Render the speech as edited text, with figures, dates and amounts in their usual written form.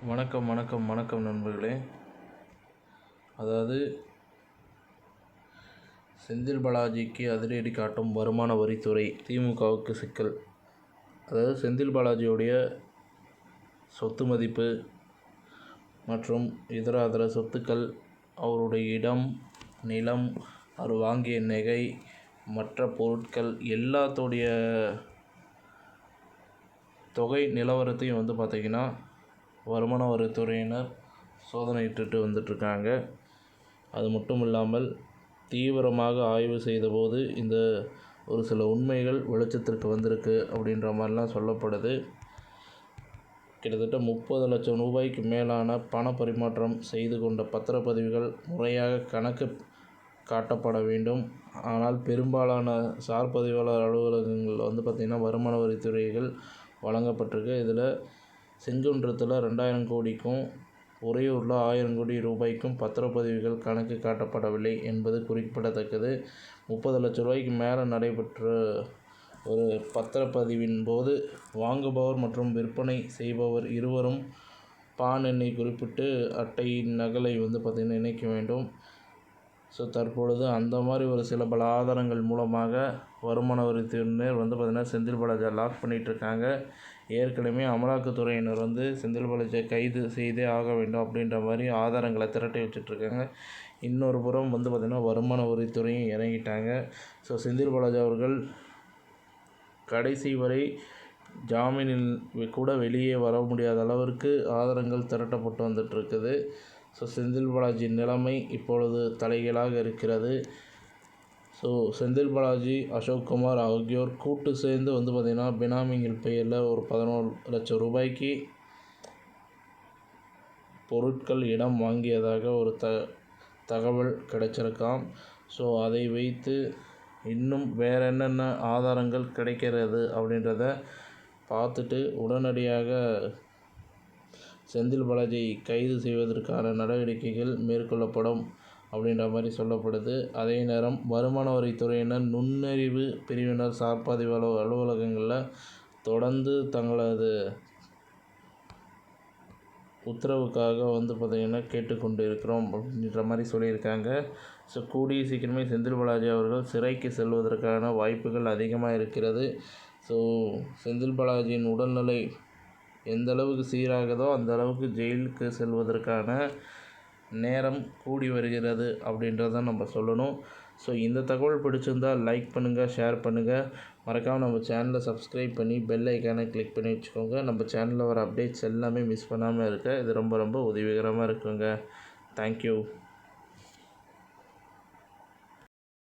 வணக்கம் நண்பர்களே. அதாவது செந்தில் பாலாஜிக்கு அதிரடி காட்டும் வருமான வரித்துறை, திமுகவுக்கு சிக்கல். அதாவது செந்தில் பாலாஜியுடைய சொத்து மதிப்பு மற்றும் இதர சொத்துக்கள், அவருடைய இடம், நிலம், அவர் வாங்கிய நகை, மற்ற பொருட்கள் எல்லாத்தோடைய தொகை நிலவரத்தையும் பார்த்திங்கன்னா வருமான வரித்துறையினர் சோதனையிட்டு வந்துட்டுருக்காங்க. அது மட்டும் இல்லாமல் தீவிரமாக ஆய்வு செய்தபோது இந்த ஒரு சில உண்மைகள் வெளிச்சத்திற்கு வந்திருக்கு அப்படின்ற மாதிரிலாம் சொல்லப்படுது. கிட்டத்தட்ட 30 லட்சம் ரூபாய்க்கு மேலான பண பரிமாற்றம் செய்து கொண்ட பத்திரப்பதிவுகள் முறையாக கணக்கு காட்டப்பட வேண்டும். ஆனால் பெரும்பாலான சார் பதிவாளர் அலுவலகங்கள் பார்த்திங்கன்னா வருமான வரித்துறைகள் வழங்கப்பட்டிருக்கு. இதில் செங்குன்றத்தில் 2000 கோடிக்கும் உறையூரில் 1000 கோடி ரூபாய்க்கும் பத்திரப்பதிவுகள் கணக்கு காட்டப்படவில்லை என்பது குறிப்பிடத்தக்கது. 30 லட்சம் ரூபாய்க்கு மேலே நடைபெற்ற ஒரு பத்திரப்பதிவின் போது வாங்குபவர் மற்றும் விற்பனை செய்பவர் இருவரும் பான் எண்ணை குறிப்பிட்டு அட்டையின் நகலை பார்த்திங்கன்னா இணைக்க வேண்டும். ஸோ தற்பொழுது அந்த மாதிரி ஒரு சில பல ஆதாரங்கள் மூலமாக வருமான வரித்துறையினர் பார்த்திங்கன்னா செந்தில் பாலாஜியை லாக் பண்ணிகிட்ருக்காங்க. ஏற்கனவே அமலாக்கத்துறையினர் செந்தில் பாலாஜியை கைது செய்தே ஆக வேண்டும் அப்படின்ற மாதிரி ஆதாரங்களை திரட்டி வச்சுட்ருக்காங்க. இன்னொரு புறம் பார்த்திங்கன்னா வருமான வரித்துறையும் இறங்கிட்டாங்க. ஸோ செந்தில் பாலாஜி அவர்கள் கடைசி வரை ஜாமீனில் கூட வெளியே வர முடியாத அளவிற்கு ஆதாரங்கள் திரட்டப்பட்டு வந்துட்டுருக்குது. ஸோ செந்தில் பாலாஜி நிலைமை இப்பொழுது தலைகீழாக இருக்கிறது. ஸோ செந்தில் பாலாஜி, அசோக்குமார் ஆகியோர் கூட்டு சேர்ந்து பார்த்திங்கன்னா பினாமிகள் பெயரில் ஒரு 11 லட்சம் ரூபாய்க்கு பொருட்கள், இடம் வாங்கியதாக ஒரு தகவல் கிடைச்சிருக்காம். ஸோ அதை வைத்து இன்னும் வேறு என்னென்ன ஆதாரங்கள் கிடைக்கிறது அப்படின்றத பார்த்துட்டு உடனடியாக செந்தில் பாலாஜியை கைது செய்வதற்கான நடவடிக்கைகள் மேற்கொள்ளப்படும் அப்படின்ற மாதிரி சொல்லப்படுது. அதே நேரம் வருமான வரித்துறையினர் நுண்ணறிவு பிரிவினர் சார் பதிவாளர் அலுவலகங்களில் தொடர்ந்து தங்களது உத்தரவுக்காக பார்த்திங்கன்னா கேட்டுக்கொண்டு இருக்கிறோம் அப்படின்ற மாதிரி சொல்லியிருக்காங்க. ஸோ கூடிய சீக்கிரமே செந்தில் பாலாஜி அவர்கள் சிறைக்கு செல்வதற்கான வாய்ப்புகள் அதிகமாக இருக்கிறது. ஸோ செந்தில் பாலாஜியின் உடல்நிலை எந்த அளவுக்கு சீராகுதோ அந்த அளவுக்கு ஜெயிலுக்கு செல்வதற்கான நேரம் கூடி வருகிறது அப்படின்றத நம்ம சொல்லணும். ஸோ இந்த தகவல் பிடிச்சிருந்தால் லைக் பண்ணுங்கள், ஷேர் பண்ணுங்கள். மறக்காமல் நம்ம சேனலை சப்ஸ்கிரைப் பண்ணி பெல் ஐக்கானை கிளிக் பண்ணி வச்சுக்கோங்க. நம்ம சேனலில் வர அப்டேட்ஸ் எல்லாமே மிஸ் பண்ணாமல் இருக்க இது ரொம்ப உதவிகரமாக இருக்குங்க. தேங்க்யூ.